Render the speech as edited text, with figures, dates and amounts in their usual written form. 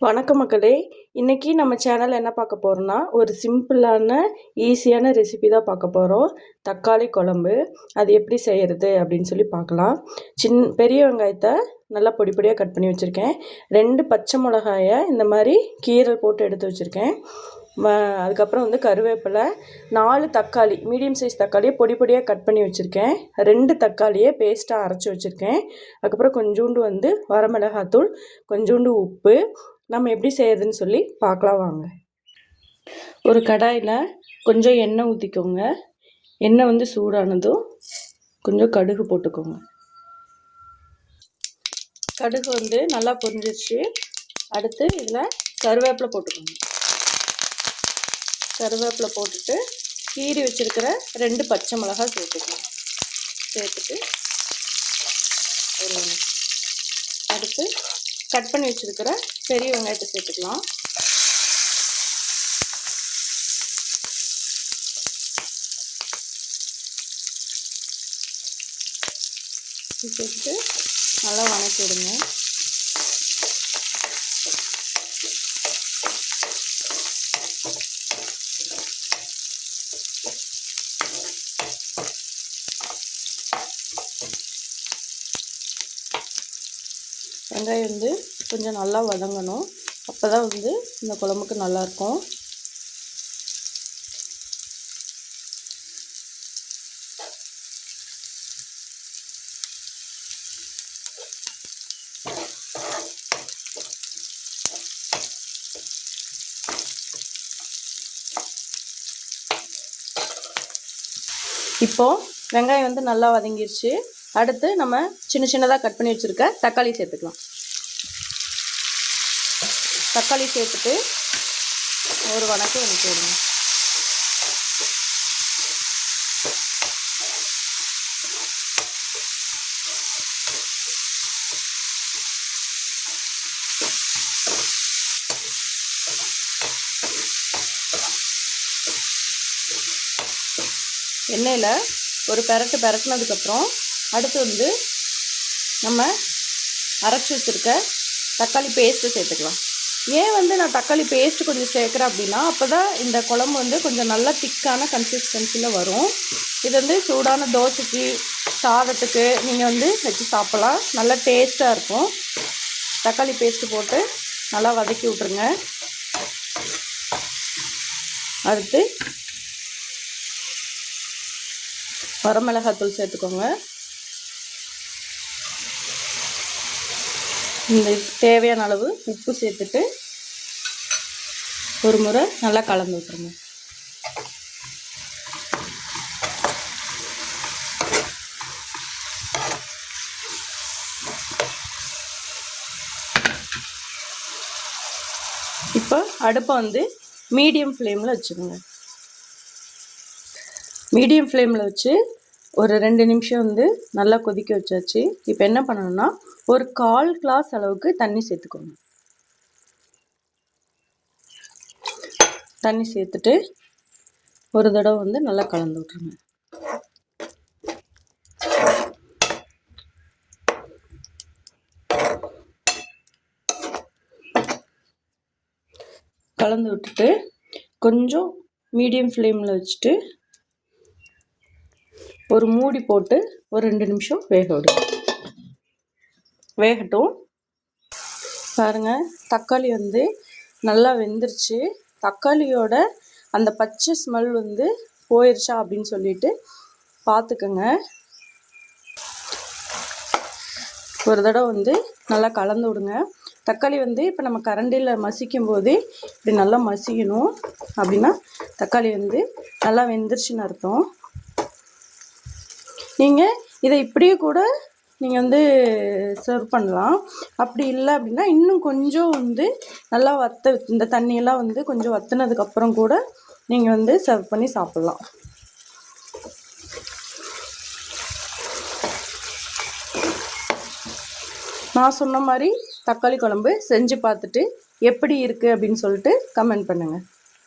வணக்கம் மக்களே. இன்றைக்கி நம்ம சேனல் என்ன பார்க்க போகிறோன்னா, ஒரு சிம்பிளான ஈஸியான ரெசிபி தான் பார்க்க போகிறோம். தக்காளி குழம்பு. அது எப்படி செய்கிறது அப்படின்னு சொல்லி பார்க்கலாம். பெரிய வெங்காயத்தை நல்லா பொடி பொடியாக கட் பண்ணி வச்சுருக்கேன். 2 பச்சை மிளகாயை இந்த மாதிரி கீரல் போட்டு எடுத்து வச்சுருக்கேன். அதுக்கப்புறம் கருவேப்பிலை, 4 தக்காளி, மீடியம் சைஸ் தக்காளியை பொடி பொடியாக கட் பண்ணி வச்சுருக்கேன். 2 தக்காளியை பேஸ்ட்டாக அரைச்சி வச்சுருக்கேன். அதுக்கப்புறம் கொஞ்சோண்டு வரமிளகாத்தூள், கொஞ்சோண்டு உப்பு. நம்ம எப்படி செய்யறதுன்னு சொல்லி பார்க்கலாம் வாங்க. ஒரு கடாயில் கொஞ்சம் எண்ணெய் ஊற்றிக்கோங்க. எண்ணெய் சூடானதும் கொஞ்சம் கடுகு போட்டுக்கோங்க. கடுகு நல்லா பொரிஞ்சிருச்சு. அடுத்து இதில் கருவேப்பிலை போட்டுக்கோங்க. கருவேப்பிலை போட்டுட்டு கீறி வச்சுருக்கிற 2 பச்சை மிளகாய் சேர்த்துக்கோங்க. சேர்த்துட்டு அடுத்து கட் பண்ணி வச்சுருக்கிற பெரிய வெங்காயத்தை சேர்த்துக்கலாம். சேர்த்துட்டு நல்லா வதக்கி விடுங்க. வெங்காயம் கொஞ்சம் நல்லா வதங்கணும். அப்போ தான் இந்த குழம்புக்கு நல்லாயிருக்கும். இப்போது வெங்காயம் நல்லா வதங்கிருச்சு. அடுத்து நம்ம சின்ன சின்னதாக கட் பண்ணி வச்சுருக்க தக்காளி சேர்த்துக்கலாம். தக்காளி சேர்த்துட்டு ஒரு வதக்கு விடுங்க. எண்ணெயில் ஒரு பெரட்டினதுக்கப்புறம் அடுத்து நம்ம அரைச்சி வச்சுருக்க தக்காளி பேஸ்ட்டு சேர்த்துக்கலாம். ஏன் நான் தக்காளி பேஸ்ட்டு கொஞ்சம் சேர்க்குறேன் அப்படின்னா, அப்போ தான் இந்த குழம்பு கொஞ்சம் நல்லா திக்கான கன்சிஸ்டன்சியில் வரும். இது சூடான தோசைக்கு, சாதத்துக்கு நீங்கள் வச்சு சாப்பிட்லாம். நல்லா டேஸ்ட்டாக இருக்கும். தக்காளி பேஸ்ட்டு போட்டு நல்லா வதக்கி விட்ருங்க. அடுத்து வரமிளகாத்தூள் சேர்த்துக்கோங்க. இந்த தேவையான அளவு உப்பு சேர்த்துட்டு ஒரு முறை நல்லா கலந்து விட்டுருங்க. இப்போ அடுப்பை மீடியம் ஃப்ளேமில் வச்சுக்கோங்க. மீடியம் ஃப்ளேமில் வச்சு ஒரு 2 நிமிஷம் நல்லா கொதிக்க வச்சாச்சு. இப்போ என்ன பண்ணணும்னா, ஒரு 1/4 கிளாஸ் அளவுக்கு தண்ணி சேர்த்துக்கோங்க. தண்ணி சேர்த்துட்டு ஒரு தடவை நல்லா கலந்து விட்ருங்க. கலந்து விட்டுட்டு கொஞ்சம் மீடியம் ஃப்ளேமில் வச்சுட்டு ஒரு மூடி போட்டு ஒரு 2 நிமிஷம் வேகட்டும். பாருங்கள், தக்காளி நல்லா வெந்துருச்சு. தக்காளியோட அந்த பச்சை ஸ்மெல் போயிடுச்சா அப்படின்னு சொல்லிட்டு பார்த்துக்கோங்க. ஒரு தடவை நல்லா கலந்து விடுங்க. தக்காளி இப்போ நம்ம கரண்டியில் மசிக்கும் போது இப்படி நல்லா மசிக்கணும். அப்படின்னா தக்காளி நல்லா வெந்துருச்சுன்னு அர்த்தம். நீங்கள் இதை இப்படியே கூட நீங்கள் சர்வ் பண்ணலாம். அப்படி இல்லை அப்படின்னா இன்னும் கொஞ்சம் நல்லா இந்த தண்ணியெல்லாம் கொஞ்சம் வற்றினதுக்கப்புறம் கூட நீங்கள் சர்வ் பண்ணி சாப்பிட்லாம். நான் சொன்ன மாதிரி தக்காளி குழம்பு செஞ்சு பார்த்துட்டு எப்படி இருக்குது அப்படின்னு சொல்லிட்டு கமெண்ட் பண்ணுங்கள்.